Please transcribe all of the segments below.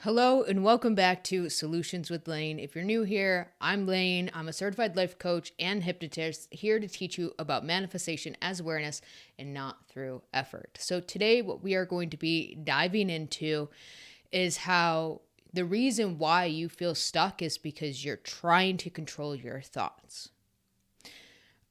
Hello and welcome back to Solutions with Lane. If you're new here, I'm Lane. I'm a certified life coach and hypnotist here to teach you about manifestation as awareness and not through effort. So today what we are going to be diving into is how the reason why you feel stuck is because you're trying to control your thoughts.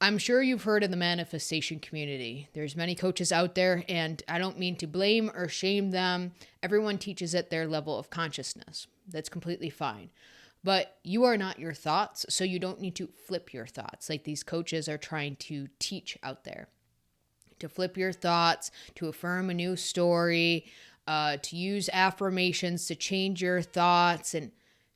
I'm sure you've heard of the manifestation community. There's many coaches out there, and I don't mean to blame or shame them. Everyone teaches at their level of consciousness. That's completely fine. But you are not your thoughts, so you don't need to flip your thoughts like these coaches are trying to teach out there. To flip your thoughts, to affirm a new story, to use affirmations to change your thoughts, and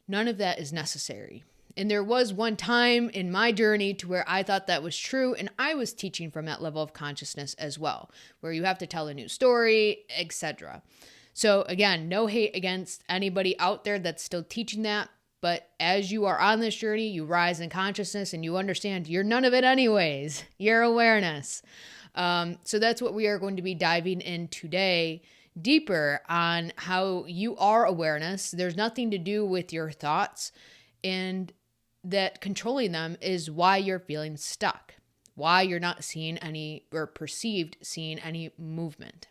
none of that is necessary. And there was one time in my journey to where I thought that was true, and I was teaching from that level of consciousness as well, where you have to tell a new story, etc. So again, no hate against anybody out there that's still teaching that, but as you are on this journey, you rise in consciousness and you understand you're none of it anyways. You're awareness. So that's what we are going to be diving in today, deeper on how you are awareness. There's nothing to do with your thoughts, and that controlling them is why you're feeling stuck, why you're not seeing any or perceived seeing any movement.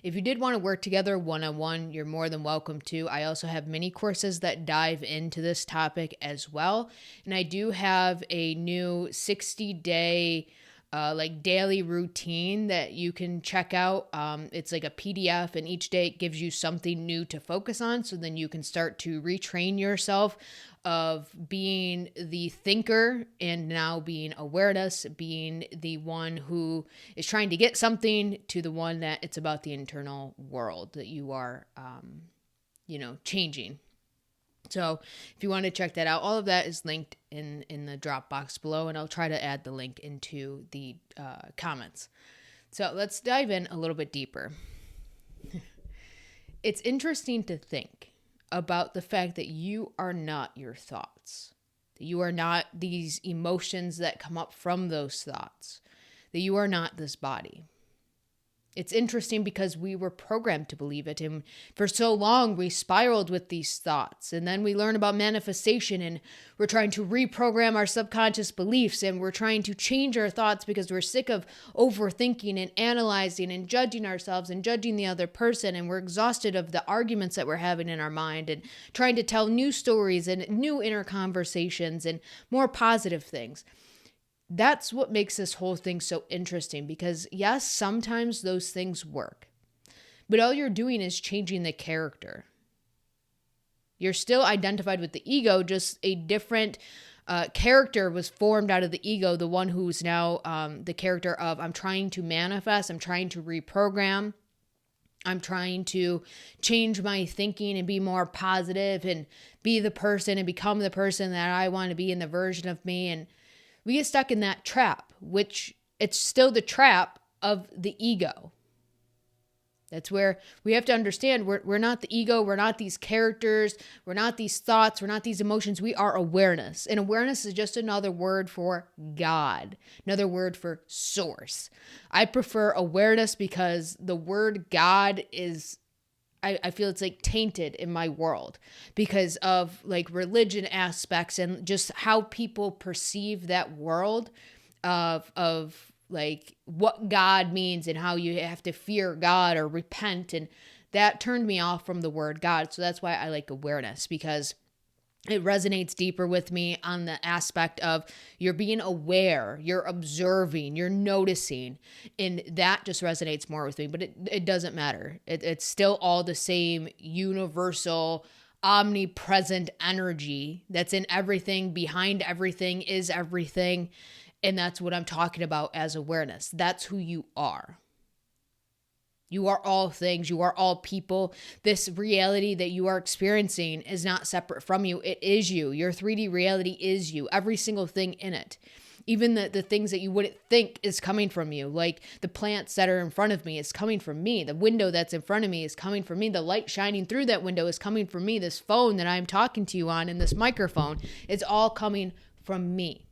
If you did want to work together one-on-one, you're more than welcome to. I also have mini courses that dive into this topic as well. And I do have a new 60-day daily routine that you can check out. It's like a PDF, and each day it gives you something new to focus on. So then you can start to retrain yourself of being the thinker and now being awareness, being the one who is trying to get something to the one that it's about the internal world that you are, changing. So if you want to check that out, all of that is linked in the Dropbox below, and I'll try to add the link into the comments. So let's dive in a little bit deeper. It's interesting to think about the fact that you are not your thoughts, that you are not these emotions that come up from those thoughts, that you are not this body. It's interesting because we were programmed to believe it. And for so long, we spiraled with these thoughts. And then we learn about manifestation, and we're trying to reprogram our subconscious beliefs. And we're trying to change our thoughts because we're sick of overthinking and analyzing and judging ourselves and judging the other person. And we're exhausted of the arguments that we're having in our mind and trying to tell new stories and new inner conversations and more positive things. That's what makes this whole thing so interesting, because yes, sometimes those things work, but all you're doing is changing the character. You're still identified with the ego, just a different character was formed out of the ego, the one who's now the character of I'm trying to manifest, I'm trying to reprogram, I'm trying to change my thinking and be more positive and be the person and become the person that I want to be in the version of me. And we get stuck in that trap, which it's still the trap of the ego. That's where we have to understand we're not the ego, we're not these characters, we're not these thoughts, we're not these emotions, we are awareness. And awareness is just another word for God, another word for source. I prefer awareness because the word God is, I feel it's like tainted in my world because of like religion aspects and just how people perceive that world of like what God means and how you have to fear God or repent. And that turned me off from the word God. So that's why I like awareness, because it resonates deeper with me on the aspect of you're being aware, you're observing, you're noticing, and that just resonates more with me. But it doesn't matter. It's still all the same universal, omnipresent energy that's in everything, behind everything, is everything. And that's what I'm talking about as awareness. That's who you are. You are all things. You are all people. This reality that you are experiencing is not separate from you. It is you. Your 3D reality is you. Every single thing in it. Even the things that you wouldn't think is coming from you. Like the plants that are in front of me is coming from me. The window that's in front of me is coming from me. The light shining through that window is coming from me. This phone that I'm talking to you on and this microphone, it's all coming from me.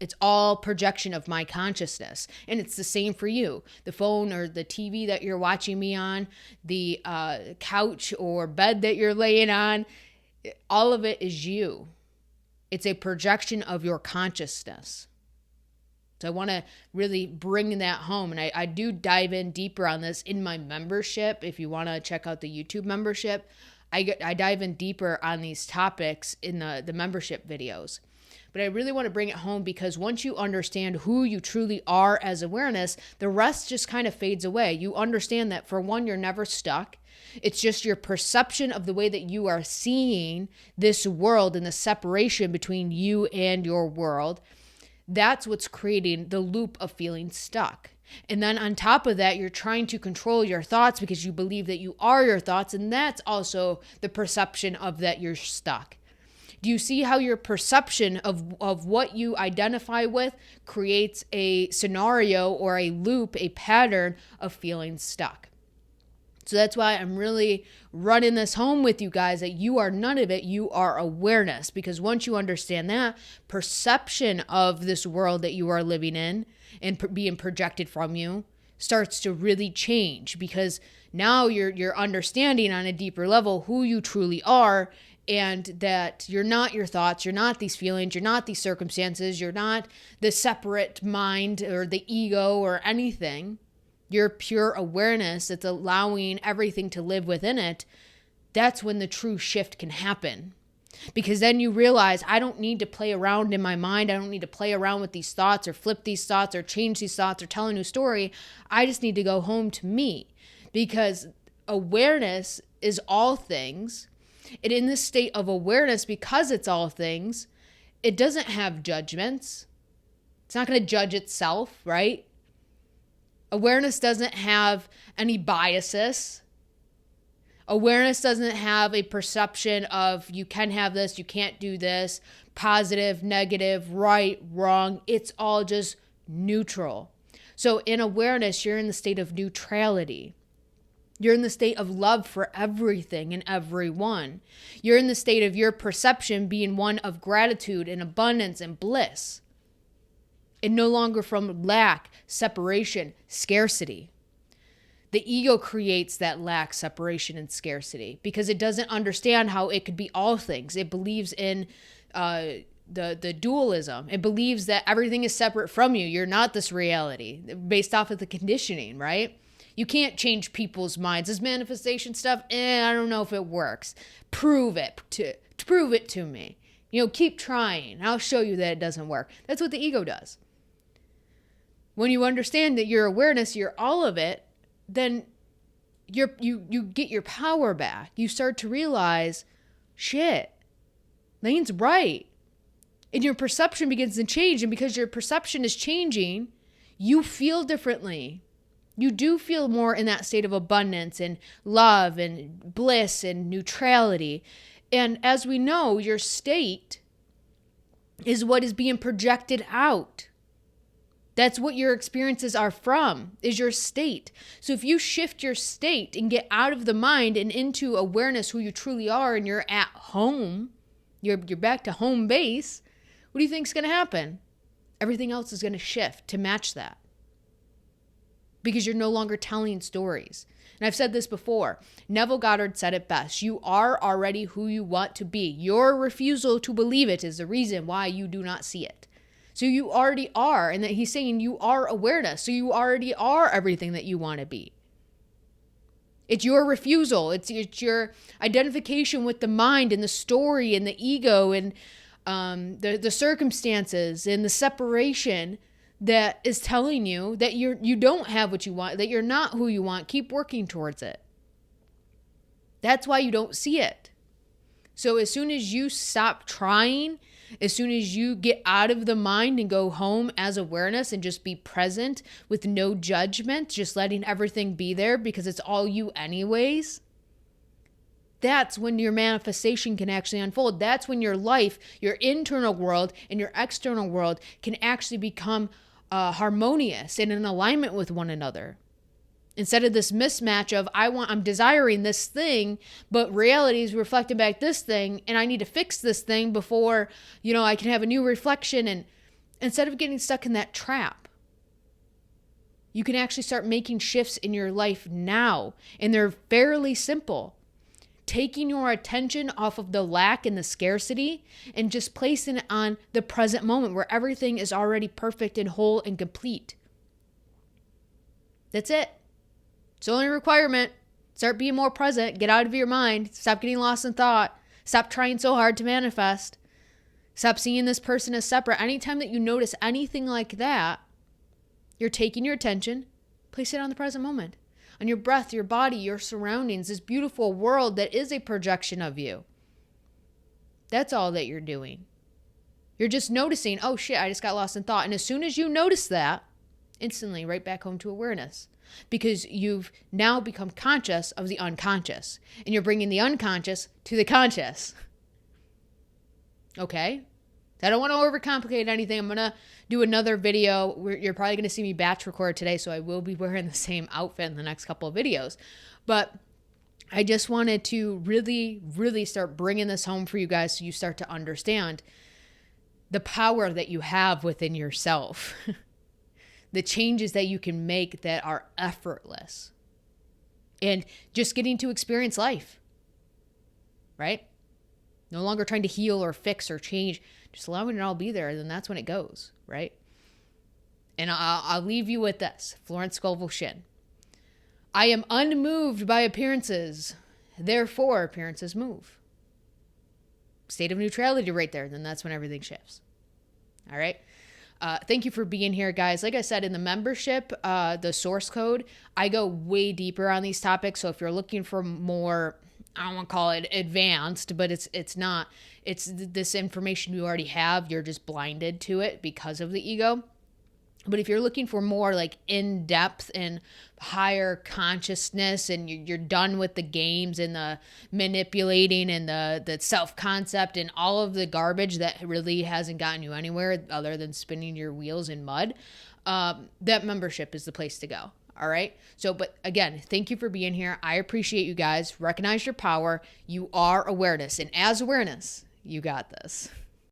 It's all projection of my consciousness. And it's the same for you. The phone or the TV that you're watching me on, the couch or bed that you're laying on, all of it is you. It's a projection of your consciousness. So I want to really bring that home. And I do dive in deeper on this in my membership. If you want to check out the YouTube membership, I dive in deeper on these topics in the membership videos. But I really want to bring it home because once you understand who you truly are as awareness, the rest just kind of fades away. You understand that, for one, you're never stuck. It's just your perception of the way that you are seeing this world and the separation between you and your world. That's what's creating the loop of feeling stuck. And then on top of that, you're trying to control your thoughts because you believe that you are your thoughts. And that's also the perception of that you're stuck. Do you see how your perception of what you identify with creates a scenario or a loop, a pattern of feeling stuck? So that's why I'm really running this home with you guys, that you are none of it. You are awareness. Because once you understand that, perception of this world that you are living in and being projected from you starts to really change, because now you're understanding on a deeper level who you truly are, and that you're not your thoughts, you're not these feelings, you're not these circumstances, you're not the separate mind or the ego or anything. You're pure awareness that's allowing everything to live within it. That's when the true shift can happen. Because then you realize, I don't need to play around in my mind. I don't need to play around with these thoughts or flip these thoughts or change these thoughts or tell a new story. I just need to go home to me, because awareness is all things. And in this state of awareness, because it's all things, it doesn't have judgments. It's not going to judge itself, right? Awareness doesn't have any biases. Awareness doesn't have a perception of you can have this, you can't do this, positive, negative, right, wrong. It's all just neutral. So in awareness, you're in the state of neutrality. You're in the state of love for everything and everyone. You're in the state of your perception being one of gratitude and abundance and bliss. And no longer from lack, separation, scarcity. The ego creates that lack, separation, and scarcity because it doesn't understand how it could be all things. It believes in the dualism. It believes that everything is separate from you. You're not this reality based off of the conditioning, right? You can't change people's minds. This manifestation stuff, I don't know if it works. Prove it to me. Keep trying. I'll show you that it doesn't work. That's what the ego does. When you understand that your awareness, you're all of it, then you get your power back. You start to realize, shit, Lane's right. And your perception begins to change. And because your perception is changing, you feel differently. You do feel more in that state of abundance and love and bliss and neutrality. And as we know, your state is what is being projected out. That's what your experiences are from, is your state. So if you shift your state and get out of the mind and into awareness, who you truly are, and you're at home, you're back to home base, what do you think is going to happen? Everything else is going to shift to match that. Because you're no longer telling stories. And I've said this before. Neville Goddard said it best. You are already who you want to be. Your refusal to believe it is the reason why you do not see it. So you already are. And that he's saying you are awareness. So you already are everything that you want to be. It's your refusal. It's your identification with the mind and the story and the ego and the circumstances and the separation that is telling you that you don't have what you want, that you're not who you want. Keep working towards it. That's why you don't see it. So as soon as you stop trying, as soon as you get out of the mind and go home as awareness and just be present with no judgment, just letting everything be there because it's all you anyways, that's when your manifestation can actually unfold. That's when your life, your internal world and your external world can actually become harmonious and in alignment with one another. Instead of this mismatch of I'm desiring this thing, but reality is reflecting back this thing, and I need to fix this thing before, I can have a new reflection. And instead of getting stuck in that trap. You can actually start making shifts in your life now, and they're fairly simple. Taking your attention off of the lack and the scarcity and just placing it on the present moment where everything is already perfect and whole and complete. That's it. It's the only requirement. Start being more present. Get out of your mind. Stop getting lost in thought. Stop trying so hard to manifest. Stop seeing this person as separate. Anytime that you notice anything like that, you're taking your attention, place it on the present moment, on your breath, your body, your surroundings, this beautiful world that is a projection of you. That's all that you're doing. You're just noticing, oh shit, I just got lost in thought. And as soon as you notice that, instantly right back home to awareness, because you've now become conscious of the unconscious, and you're bringing the unconscious to the conscious. Okay? I don't want to overcomplicate anything. I'm going to do another video. You're probably going to see me batch record today, so I will be wearing the same outfit in the next couple of videos. But I just wanted to really, really start bringing this home for you guys so you start to understand the power that you have within yourself. The changes that you can make that are effortless. And just getting to experience life. Right? No longer trying to heal or fix or change. Just allowing it all be there, and then that's when it goes, right? And I'll leave you with this. Florence Scovel Shinn. I am unmoved by appearances. Therefore, appearances move. State of neutrality right there. Then that's when everything shifts. All right? Thank you for being here, guys. Like I said, in the membership, the source code, I go way deeper on these topics. So if you're looking for more, I don't want to call it advanced, but it's not. It's this information you already have. You're just blinded to it because of the ego. But if you're looking for more like in-depth and higher consciousness, and you're done with the games and the manipulating and the self-concept and all of the garbage that really hasn't gotten you anywhere other than spinning your wheels in mud, that membership is the place to go. All right. So, but again, thank you for being here. I appreciate you guys. Recognize your power. You are awareness. And as awareness, you got this.